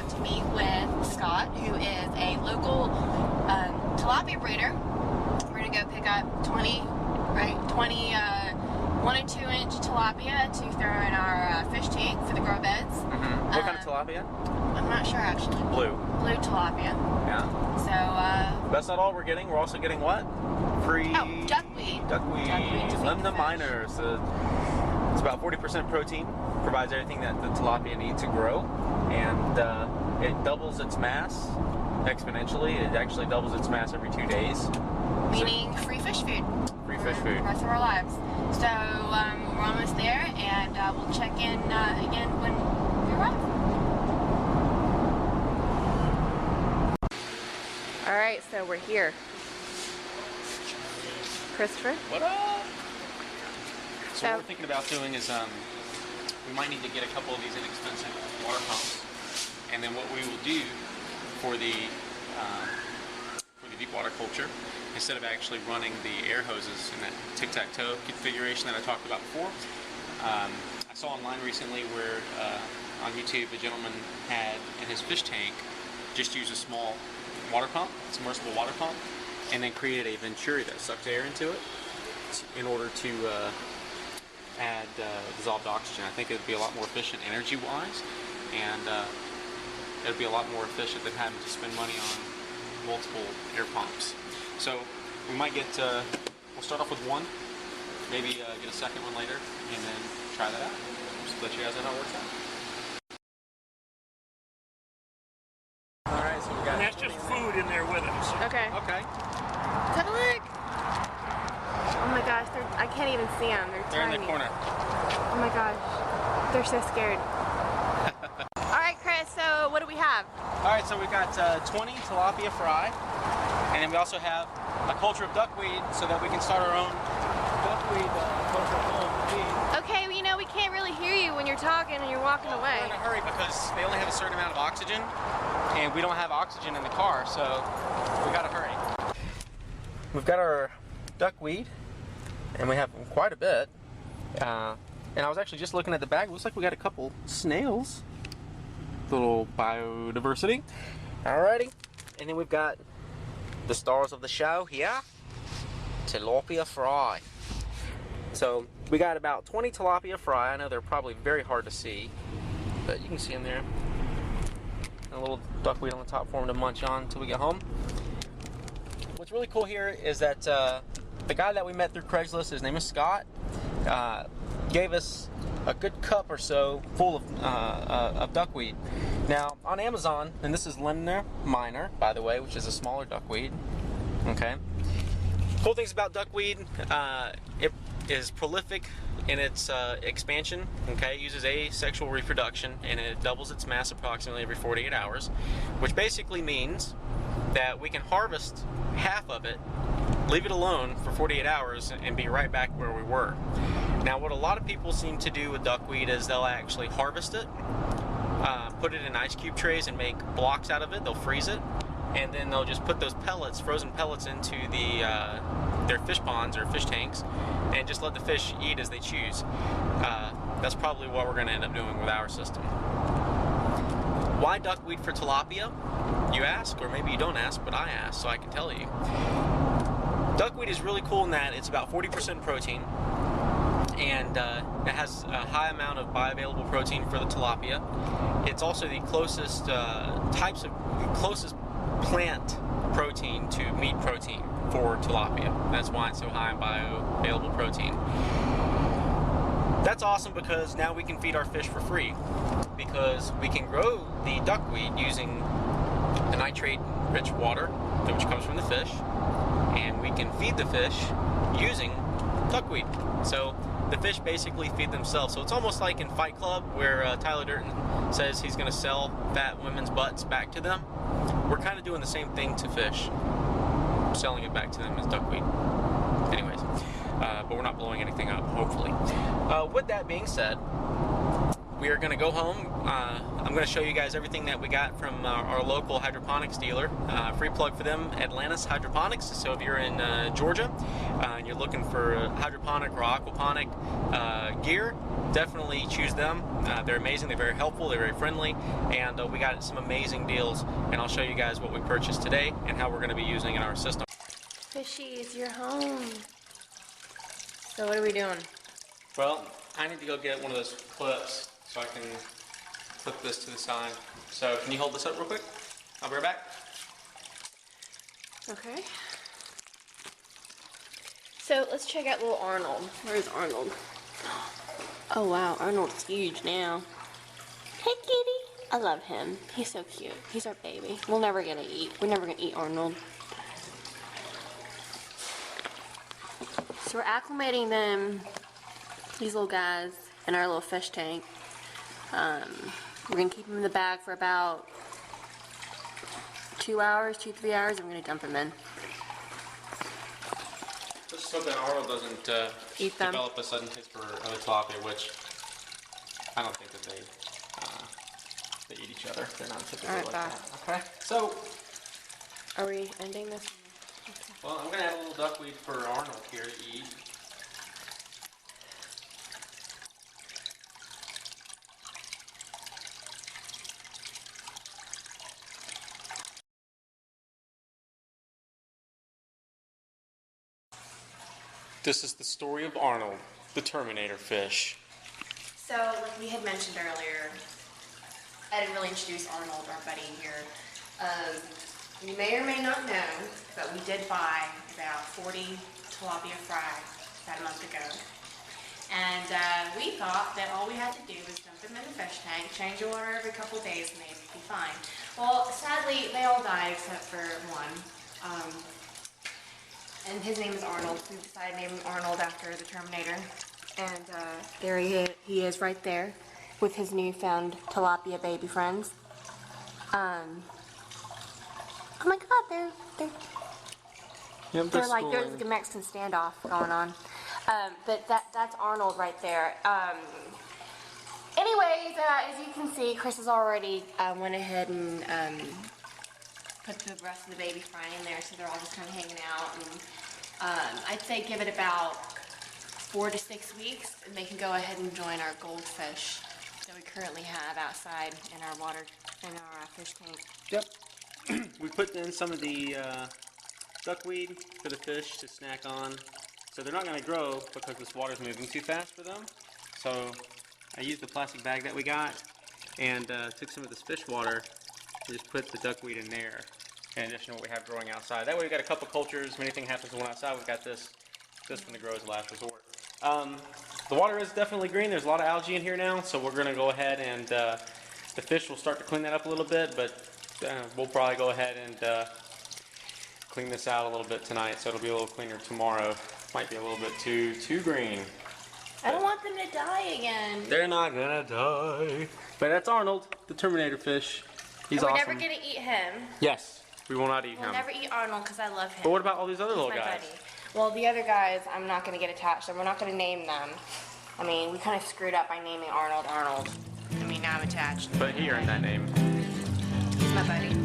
got to meet with Scott, who is a local tilapia breeder. We're going to go pick up 20 1 and 2 inch tilapia to throw in our fish tank for the grow beds. What kind of tilapia? I'm not sure actually. Blue. Blue tilapia. Yeah. So, that's not all we're getting. We're also getting what? Free... Oh, duckweed. Duckweed. Lemna minor. So it's about 40% protein. Provides everything that the tilapia needs to grow. And it doubles its mass exponentially. It actually doubles its mass every 2 days. Meaning free fish food. Free fish food. For the rest of our lives. So we're almost there, and we'll check in again when we arrive. All right, so we're here. Christopher? What up? So what we're thinking about doing is we might need to get a couple of these inexpensive water pumps, and then what we will do for the deep water culture, instead of actually running the air hoses in that tic-tac-toe configuration that I talked about before, I saw online recently where on YouTube a gentleman had in his fish tank just used a small water pump, submersible water pump, and then created a venturi that sucks air into it in order to add dissolved oxygen. I think it would be a lot more efficient energy-wise, and it would be a lot more efficient than having to spend money on multiple air pumps. So we might get, we'll start off with one, maybe get a second one later, and then try that out. Just let you guys know how it works out. Alright, so we got... And that's just food in there with it. Okay. Okay. Take a look. Oh my gosh, I can't even see them. They're tiny. in the corner. Oh my gosh, they're so scared. Alright, Chris, so what do we have? Alright, so we've got 20 tilapia fry, and then we also have a culture of duckweed so that we can start our own duckweed culture of home. Okay, well, you know, we can't really hear you when you're talking and you're walking away. We're in a hurry because they only have a certain amount of oxygen, and we don't have oxygen in the car, so we gotta hurry. We've got our duckweed, and we have quite a bit. And I was actually just looking at the bag. It looks like we got a couple snails. Little biodiversity. Alrighty. And then we've got the stars of the show here. Tilapia fry. So we got about 20 tilapia fry. I know they're probably very hard to see, but you can see them there. And a little duckweed on the top for them to munch on until we get home. What's really cool here is that the guy that we met through Craigslist, his name is Scott, gave us a good cup or so full of duckweed. Now on Amazon, and this is Lemna minor, by the way, which is a smaller duckweed. Okay. Cool things about duckweed, it is prolific in its expansion. Okay, it uses asexual reproduction, and it doubles its mass approximately every 48 hours, which basically means that we can harvest half of it, leave it alone for 48 hours, and be right back where we were. Now, what a lot of people seem to do with duckweed is they'll actually harvest it, put it in ice cube trays and make blocks out of it. They'll freeze it, and then they'll just put those pellets, frozen pellets, into their fish ponds or fish tanks, and just let the fish eat as they choose. That's probably what we're going to end up doing with our system. Why duckweed for tilapia, you ask, or maybe you don't ask, but I ask, so I can tell you. Duckweed is really cool in that it's about 40% protein, and it has a high amount of bioavailable protein for the tilapia. It's also the closest closest plant protein to meat protein for tilapia. That's why it's so high in bioavailable protein. That's awesome because now we can feed our fish for free, because we can grow the duckweed using the nitrate-rich water which comes from the fish, and we can feed the fish using duckweed. So the fish basically feed themselves. So it's almost like in Fight Club, where Tyler Durden says he's going to sell fat women's butts back to them. We're kind of doing the same thing to fish, selling it back to them as duckweed. Anyways, but we're not blowing anything up, hopefully. With that being said, we are going to go home. I'm going to show you guys everything that we got from our local hydroponics dealer. Free plug for them, Atlantis Hydroponics. So if you're in Georgia and you're looking for hydroponic or aquaponic gear, definitely choose them. They're amazing, they're very helpful, they're very friendly, and we got some amazing deals, and I'll show you guys what we purchased today and how we're going to be using in our system. Fishies, you're home. So what are we doing? Well, I need to go get one of those clips so I can clip this to the side. So can you hold this up real quick? I'll be right back. Okay. So let's check out little Arnold. Where's Arnold? Oh wow, Arnold's huge now. Hey kitty. I love him. He's so cute. He's our baby. We're never gonna eat Arnold. So we're acclimating them, these little guys, in our little fish tank. We're gonna keep them in the bag for about 2 hours, 2-3 hours, and we're gonna dump them in. Just so that Arnold doesn't Eat them. develop a sudden taste for tilapia, which I don't think that they eat each other. They're not typically like that. Okay. So, are we ending this? well, I'm gonna add a little duckweed for Arnold here to eat. This is the story of Arnold, the Terminator fish. So, like we had mentioned earlier, I didn't really introduce Arnold, our buddy here. You may or may not know, but we did buy about 40 tilapia fry about a month ago. And we thought that all we had to do was dump them in the fish tank, change the water every couple of days, and they'd be fine. Well, sadly, they all died except for one. And his name is Arnold. We decided to name him Arnold after the Terminator. And there he is right there with his newfound tilapia baby friends. Oh my god, they're like, there's a Mexican standoff going on. But that's Arnold right there. Anyways, as you can see, Chris has already went ahead and put the rest of the baby fry in there, so they're all just kind of hanging out. And I'd say give it about 4 to 6 weeks, and they can go ahead and join our goldfish that we currently have outside in our water, in our fish tank. Yep. We put in some of the duckweed for the fish to snack on. So they're not going to grow because this water's moving too fast for them. So I used the plastic bag that we got and took some of this fish water and just put the duckweed in there in addition to what we have growing outside. That way we've got a couple cultures. If anything happens to one outside, we've got this one to grow as a last resort. The water is definitely green. There's a lot of algae in here now, so we're going to go ahead and the fish will start to clean that up a little bit, but we'll probably go ahead and clean this out a little bit tonight, so it'll be a little cleaner tomorrow. Might be a little bit too green. I don't want them to die again. They're not gonna die. But that's Arnold, the Terminator fish. He's awesome. We're never gonna eat him. Yes, we will not eat him. We'll never eat Arnold because I love him. But what about all these other little He's my guys? buddy. Well, the other guys, I'm not gonna get attached, so we're not gonna name them. I mean, we kind of screwed up by naming Arnold Arnold. I mean, now I'm attached. But he earned that name. He's my buddy.